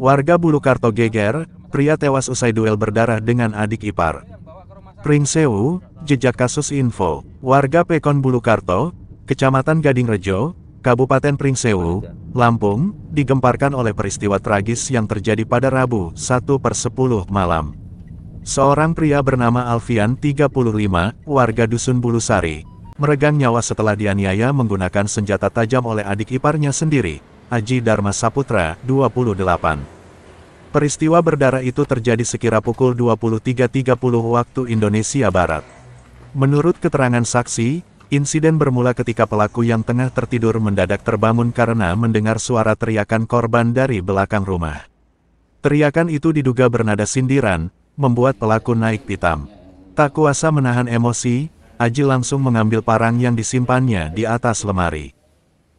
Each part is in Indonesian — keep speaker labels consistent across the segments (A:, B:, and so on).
A: Warga Bulukarto geger, pria tewas usai duel berdarah dengan adik ipar. Pringsewu, jejak kasus info. Warga Pekon Bulukarto, Kecamatan Gadingrejo, Kabupaten Pringsewu, Lampung, digemparkan oleh peristiwa tragis yang terjadi pada Rabu, 1/10 malam. Seorang pria bernama Alfian, 35, warga Dusun Bulusari, meregang nyawa setelah dianiaya menggunakan senjata tajam oleh adik iparnya sendiri, Aji Dharma Saputra, 28. Peristiwa berdarah itu terjadi sekira pukul 23.30 waktu Indonesia Barat. Menurut keterangan saksi, insiden bermula ketika pelaku yang tengah tertidur mendadak terbangun karena mendengar suara teriakan korban dari belakang rumah. Teriakan itu diduga bernada sindiran, membuat pelaku naik pitam. Tak kuasa menahan emosi, Aji langsung mengambil parang yang disimpannya di atas lemari.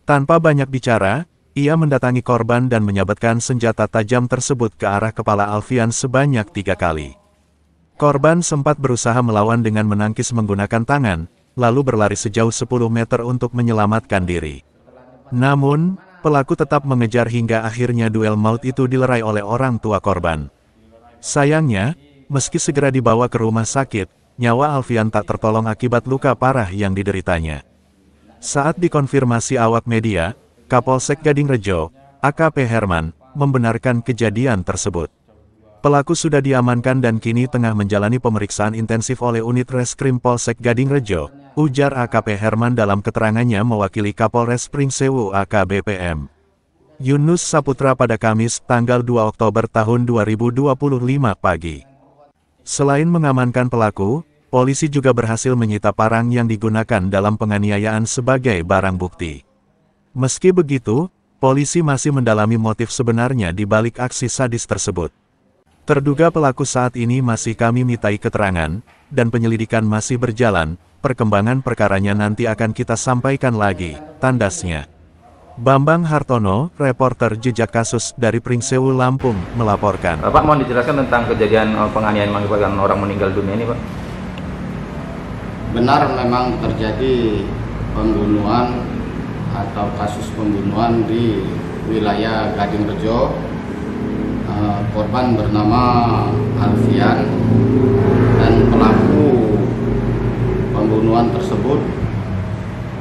A: Tanpa banyak bicara, ia mendatangi korban dan menyabetkan senjata tajam tersebut ke arah kepala Alfian sebanyak 3 kali. Korban sempat berusaha melawan dengan menangkis menggunakan tangan, lalu berlari sejauh 10 meter untuk menyelamatkan diri. Namun, pelaku tetap mengejar hingga akhirnya duel maut itu dilerai oleh orang tua korban. Sayangnya, meski segera dibawa ke rumah sakit, nyawa Alfian tak tertolong akibat luka parah yang dideritanya. Saat dikonfirmasi awak media, Kapolsek Gadingrejo, AKP Herman, membenarkan kejadian tersebut. Pelaku sudah diamankan dan kini tengah menjalani pemeriksaan intensif oleh unit Reskrim Polsek Gadingrejo, ujar AKP Herman dalam keterangannya mewakili Kapolres Pringsewu AKBPM Yunus Saputra pada Kamis, tanggal 2 Oktober tahun 2025 pagi. Selain mengamankan pelaku, polisi juga berhasil menyita parang yang digunakan dalam penganiayaan sebagai barang bukti. Meski begitu, polisi masih mendalami motif sebenarnya di balik aksi sadis tersebut. Terduga pelaku saat ini masih kami mintai keterangan, dan penyelidikan masih berjalan, perkembangan perkaranya nanti akan kita sampaikan lagi, tandasnya. Bambang Hartono, reporter jejak kasus dari Pringsewu Lampung, melaporkan.
B: Pak, mohon dijelaskan tentang kejadian penganiayaan mengakibatkan orang meninggal dunia ini, Pak.
C: Benar memang terjadi pembunuhan atau kasus pembunuhan di wilayah Gadingrejo. Korban bernama Alfian dan pelaku pembunuhan tersebut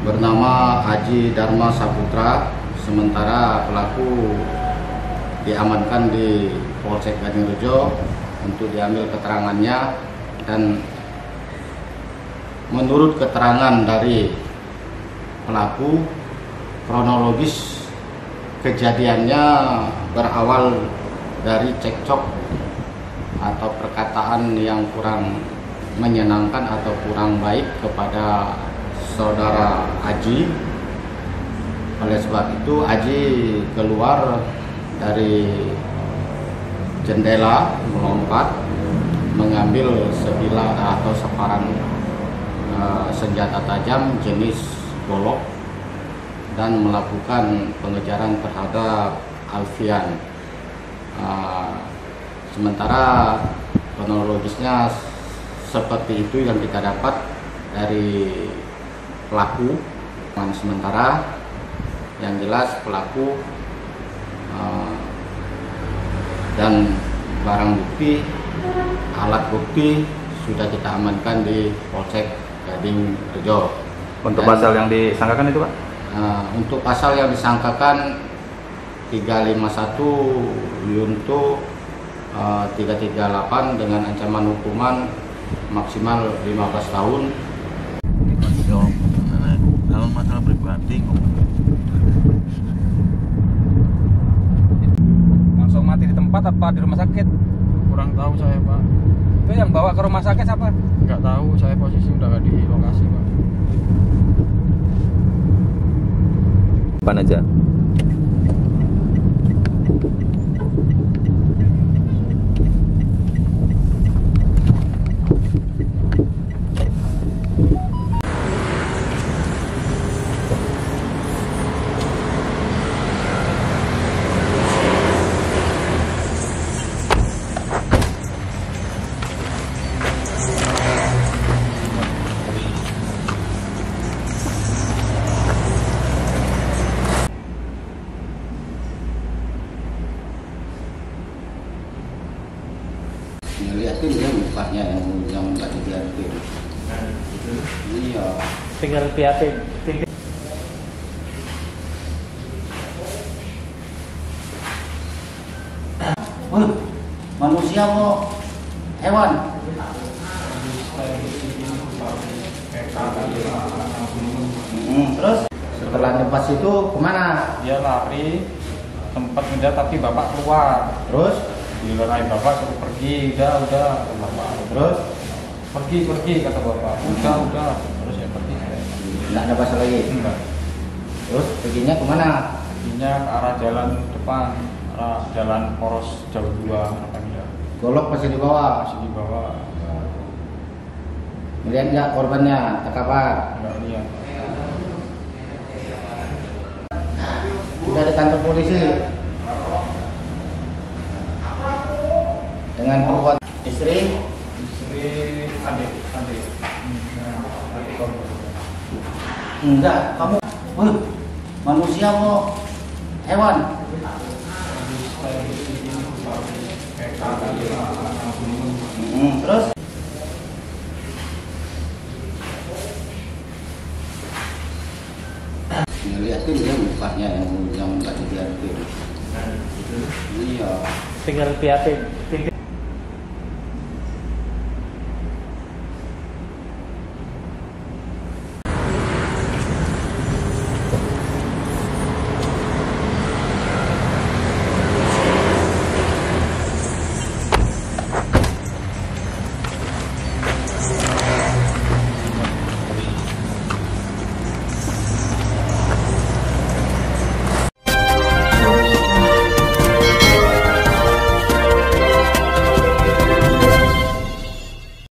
C: bernama Aji Dharma Saputra. Sementara pelaku diamankan di Polsek Gadingrejo untuk diambil keterangannya, dan menurut keterangan dari pelaku, kronologis kejadiannya berawal dari cekcok atau perkataan yang kurang menyenangkan atau kurang baik kepada saudara Aji. Oleh sebab itu Aji keluar dari jendela, melompat, mengambil sebilah atau separan senjata tajam jenis golok dan melakukan pengejaran terhadap Alfian. Sementara kronologisnya seperti itu yang kita dapat dari pelaku. Sementara yang jelas pelaku dan barang bukti, alat bukti sudah kita amankan di Polsek Gadingrejo.
B: Untuk pasal yang disangkakan itu, Pak?
C: Untuk pasal yang disangkakan 351 Yunto 338 dengan ancaman hukuman maksimal 15 tahun.
A: Dalam masalah pribadi,
D: langsung mati di tempat apa di rumah sakit?
E: Kurang tahu saya, Pak.
D: Itu yang bawa ke rumah sakit siapa?
E: Nggak tahu, saya posisi udah nggak di lokasi, Pak.
B: Kapan aja?
C: ngeliatin dia mukanya yang nggak dilihatin. Iya.
F: Tinggal liatin.
C: Manusia kok hewan? Terus setelah lepas itu kemana?
E: Dia lari tempat pindah tapi bapak keluar.
C: Terus
E: Dilarahin bapak suruh pergi, udah kata bapak.
C: terus
E: Pergi kata bapak. Udah. Terus ya pergi.
C: nggak ada pasal lagi.
E: Enggak.
C: Terus perginya kemana?
E: Perginya ke arah jalan depan, arah jalan poros jauh 2 katanya.
C: Golok masih di bawah.
E: Masih di bawah.
C: Melihat nggak korbannya? Terkapar.
E: Enggak lihat.
C: Sudah di kantor polisi dengan perempuan istri.
E: Adik.
C: Enggak, kamu manusia kok hewan? Terus ngeliatin dia mukanya yang nggak dilihatin. Iya.
F: Tinggal liatin.